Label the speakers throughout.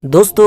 Speaker 1: دوستو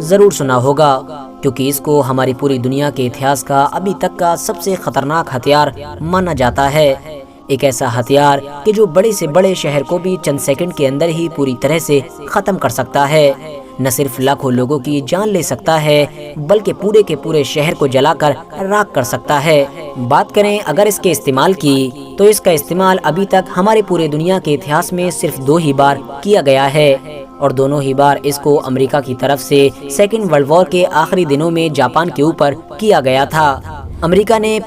Speaker 1: ضرور سنا ہوگا، کیونکہ اس کو ہماری پوری دنیا کے اتہاس کا ابھی تک کا سب سے خطرناک ہتھیار مانا جاتا ہے۔ ایک ایسا ہتھیار کہ جو بڑے سے بڑے شہر کو بھی چند سیکنڈ کے اندر ہی پوری طرح سے ختم کر سکتا ہے۔ نہ صرف لاکھوں لوگوں کی جان لے سکتا ہے بلکہ پورے کے پورے شہر کو جلا کر راکھ کر سکتا ہے۔ بات کریں اگر اس کے استعمال کی تو اس کا استعمال ابھی تک ہمارے پورے دنیا کے اتہاس میں صرف 2 ہی بار کیا گیا ہے، اور دونوں ہی بار اس کو امریکہ کی طرف سے سیکنڈ ورلڈ وار کے آخری دنوں میں جاپان کے اوپر کیا گیا تھا۔ امریکہ نے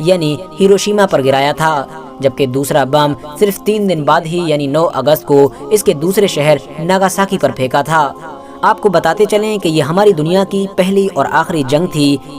Speaker 1: یعنی ہیروشیما پر گرایا تھا، جبکہ دوسرا بم صرف 3 دن بعد ہی یعنی 9 اگست کو اس کے دوسرے شہر ناگاساکی پر پھینکا تھا۔ آپ کو بتاتے چلیں کہ یہ ہماری دنیا کی پہلی اور آخری جنگ تھی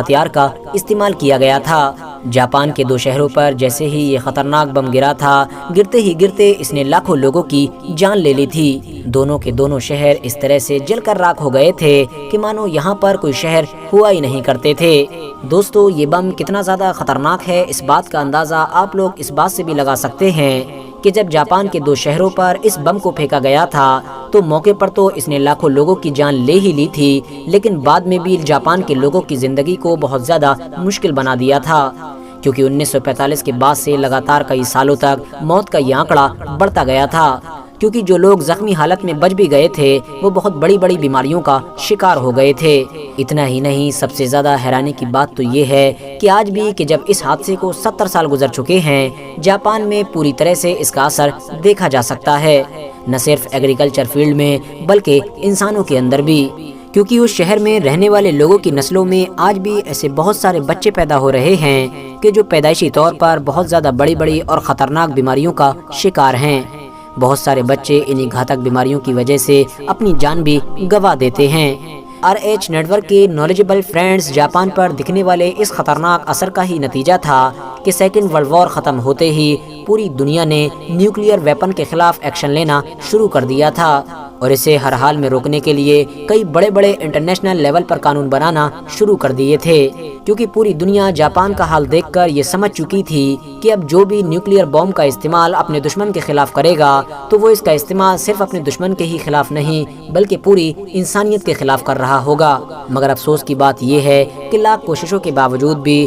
Speaker 1: ہتھیار کا استعمال کیا گیا تھا۔ جاپان کے 2 شہروں پر جیسے ہی یہ خطرناک بم گرا تھا، گرتے ہی گرتے اس نے لاکھوں لوگوں کی جان لے لی تھی۔ دونوں کے دونوں شہر اس طرح سے جل کر راکھ ہو گئے تھے کہ مانو یہاں پر کوئی شہر ہوا ہی نہیں کرتے تھے۔ دوستو یہ بم کتنا زیادہ خطرناک ہے اس بات کا اندازہ آپ لوگ اس بات سے بھی لگا سکتے ہیں کہ جب جاپان کے 2 شہروں پر اس بم کو پھینکا گیا تھا تو موقع پر تو اس نے لاکھوں لوگوں کی جان لے ہی لی تھی، لیکن بعد میں بھی جاپان کے لوگوں کی زندگی کو بہت زیادہ مشکل بنا دیا تھا، کیونکہ 1945 کے بعد سے لگاتار کئی سالوں تک موت کا یہ آنکڑا بڑھتا گیا تھا، کیونکہ جو لوگ زخمی حالت میں بچ بھی گئے تھے وہ بہت بڑی بڑی بیماریوں کا شکار ہو گئے تھے۔ اتنا ہی نہیں، سب سے زیادہ حیرانی کی بات تو یہ ہے کہ آج بھی کہ جب اس حادثے کو 70 سال گزر چکے ہیں، جاپان میں پوری طرح سے اس کا اثر دیکھا جا سکتا ہے، نہ صرف ایگریکلچر فیلڈ میں بلکہ انسانوں کے اندر بھی، کیونکہ اس شہر میں رہنے والے لوگوں کی نسلوں میں آج بھی ایسے بہت سارے بچے پیدا ہو رہے ہیں کہ جو پیدائشی طور پر بہت زیادہ بڑی بڑی اور خطرناک بیماریوں کا شکار ہیں۔ بہت سارے بچے انہی گھاتک بیماریوں کی وجہ سے اپنی جان بھی گنوا دیتے ہیں۔ RH نیٹ ورک کے نالجبل فرینڈز جاپان پر دکھنے والے اس خطرناک اثر کا ہی نتیجہ تھا کہ سیکنڈ ورلڈ وار ختم ہوتے ہی پوری دنیا نے نیوکلیئر ویپن کے خلاف ایکشن لینا شروع کر دیا تھا، اور اسے ہر حال میں روکنے کے لیے کئی بڑے بڑے انٹرنیشنل لیول پر قانون بنانا شروع کر دیے تھے، کیونکہ پوری دنیا جاپان کا حال دیکھ کر یہ سمجھ چکی تھی کہ اب جو بھی نیوکلیئر بم کا استعمال اپنے دشمن کے خلاف کرے گا تو وہ اس کا استعمال صرف اپنے دشمن کے ہی خلاف نہیں بلکہ پوری انسانیت کے خلاف کر رہا ہوگا۔ مگر افسوس کی بات یہ ہے کہ لاکھ کوششوں کے باوجود بھی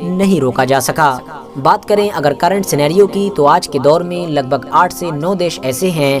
Speaker 1: نہیں روکا جا سکا۔ بات کریں اگر کرنٹ سینیریو کی تو آج کے دور میں لگ بھگ 8 سے 9 دیش ایسے ہیں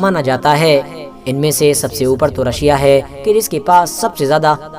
Speaker 1: مانا جاتا ہے۔ ان میں سے سب سے اوپر تو رشیا ہے کہ جس کے پاس سب سے زیادہ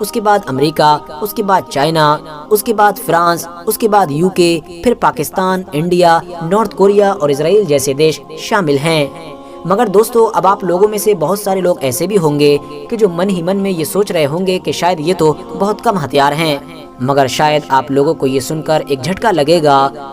Speaker 1: اس کے بعد امریکہ، اس کے بعد چائنا، اس کے بعد فرانس، اس کے بعد UK، پھر پاکستان، انڈیا، نارتھ کوریا اور اسرائیل جیسے دیش شامل ہیں۔ مگر دوستو اب آپ لوگوں میں سے بہت سارے لوگ ایسے بھی ہوں گے کہ جو من ہی من میں یہ سوچ رہے ہوں گے کہ شاید یہ تو بہت کم ہتھیار ہیں، مگر شاید آپ لوگوں کو یہ سن کر ایک جھٹکا لگے گا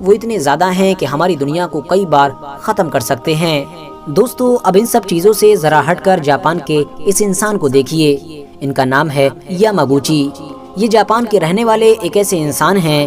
Speaker 1: وہ اتنے زیادہ ہیں کہ ہماری دنیا کو کئی بار ختم کر سکتے ہیں۔ دوستو اب ان سب چیزوں سے ذرا ہٹ کر جاپان کے اس انسان کو دیکھیے، ان کا نام ہے یاماگوچی۔ یہ جاپان کے رہنے والے ایک ایسے انسان ہیں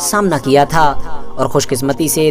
Speaker 1: سامنا کیا تھا، اور خوش قسمتی سے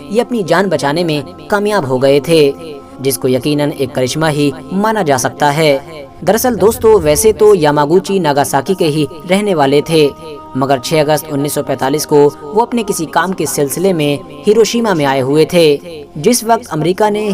Speaker 1: یہ اپنی جان بچانے میں کامیاب ہو گئے تھے، جس کو یقیناً ایک کرشمہ ہی مانا جا سکتا ہے۔ دراصل دوستو ویسے تو یاماگوچی ناگاساکی کے ہی رہنے والے تھے، مگر 6 اگست 1945 کو وہ اپنے کسی کام کے سلسلے میں ہیروشیما میں آئے ہوئے تھے۔ جس وقت امریکہ نے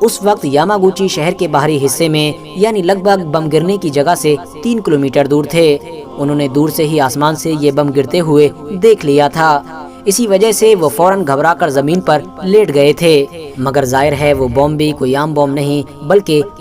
Speaker 1: اس وقت یاماگوچی شہر کے باہری حصے میں یعنی لگ بھگ بم گرنے کی جگہ سے 3 کلومیٹر دور تھے۔ انہوں نے دور سے ہی آسمان سے یہ بم گرتے ہوئے دیکھ لیا تھا، اسی وجہ سے وہ فوراً گھبرا کر زمین پر لیٹ گئے تھے، مگر ظاہر ہے وہ بم بھی کوئی عام بم نہیں بلکہ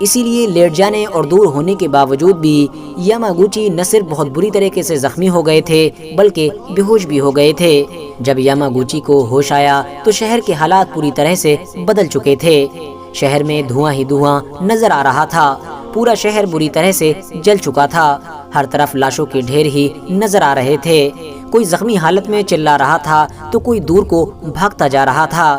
Speaker 1: اسی لیے لیٹ جانے اور دور ہونے کے باوجود بھی یاماگوچی نہ صرف بہت بری طریقے سے زخمی ہو گئے تھے بلکہ بے ہوش بھی ہو گئے تھے۔ جب یاماگوچی کو ہوش آیا تو شہر کے حالات پوری طرح سے بدل چکے تھے، شہر میں دھواں ہی دھواں نظر آ رہا تھا، پورا شہر بری طرح سے جل چکا تھا، ہر طرف لاشوں کے ڈھیر ہی نظر آ رہے تھے، کوئی زخمی حالت میں چلا رہا تھا تو کوئی دور کو بھاگتا جا رہا تھا۔